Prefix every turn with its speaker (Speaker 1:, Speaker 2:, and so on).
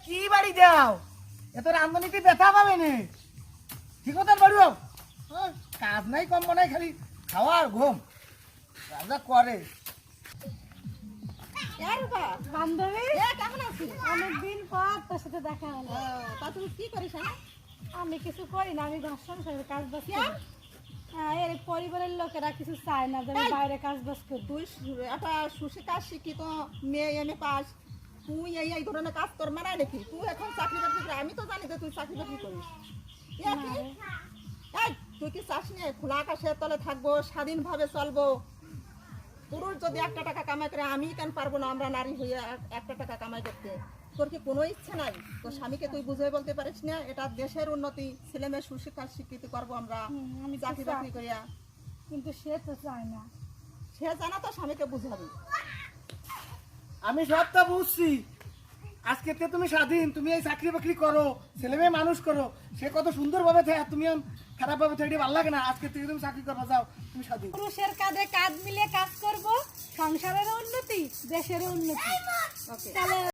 Speaker 1: কি বাড়ি দাও এত রান্ধনীতে ব্যথা পাবে না ঠিক মতন বাড়িও কাজ নাই কম নাই খালি খাওয়া আর ঘুম রাজা করে
Speaker 2: বান্ধবী কেমন আছিস? অনেকদিন পর তোর সাথে দেখা হলো।
Speaker 3: তা তুমি কি করিস?
Speaker 2: আমি কিছু করি না, আমি ঘর সংসারের কাজ বাজ করি। এর পরিবারের লোকেরা কিছু চায় না যে আমি বাইরে কাজ বাজ করি।
Speaker 3: তুই একটা সুশিক্ষা শিক্ষিত মেয়ে এমএ পাস, তুই এই ধরনের কাজ তোর মানায় নাকি? তুই এখন চাকরি বাকরি করে, আমি তো জানি যে তুই চাকরি বাকরি করিস। তুই কি চাস নিয়ে খোলা আকাশের তলে থাকবো, স্বাধীনভাবে চলবো? পুরুষ যদি একটা টাকা কামাই করে, আমি কেন পারবো না আমরা নারী হয়ে একটা টাকা কামাই করতে? তোর কি কোনো ইচ্ছে নাই? তোর স্বামীকে তুই বুঝে বলতে পারিস না এটা দেশের উন্নতি, ছেলে মেয়ে সুশিক্ষা স্বীকৃতি করবো আমরা,
Speaker 2: আমি
Speaker 3: চাকরি বাকরি করিয়া?
Speaker 2: কিন্তু সে তো চায় না।
Speaker 3: সে জানা তো স্বামীকে বুঝাবি।
Speaker 1: আমি সবটা বুঝছি আজকে তুমি স্বাধীন, তুমি এই চাকরি বাকরি করো, ছেলে মেয়ে মানুষ করো, সে কত সুন্দর ভাবে থাকে, তুমি খারাপ ভাবে থাকে, ভালো লাগে না। আজকে থেকে তুমি চাকরি করবা, যাও তুমি স্বাধীন।
Speaker 2: পুরুষের কাঁধে কাঁধ মিলিয়ে কাজ করব, সংসারের উন্নতি, দেশের উন্নতি।
Speaker 3: ওকে।
Speaker 2: তাহলে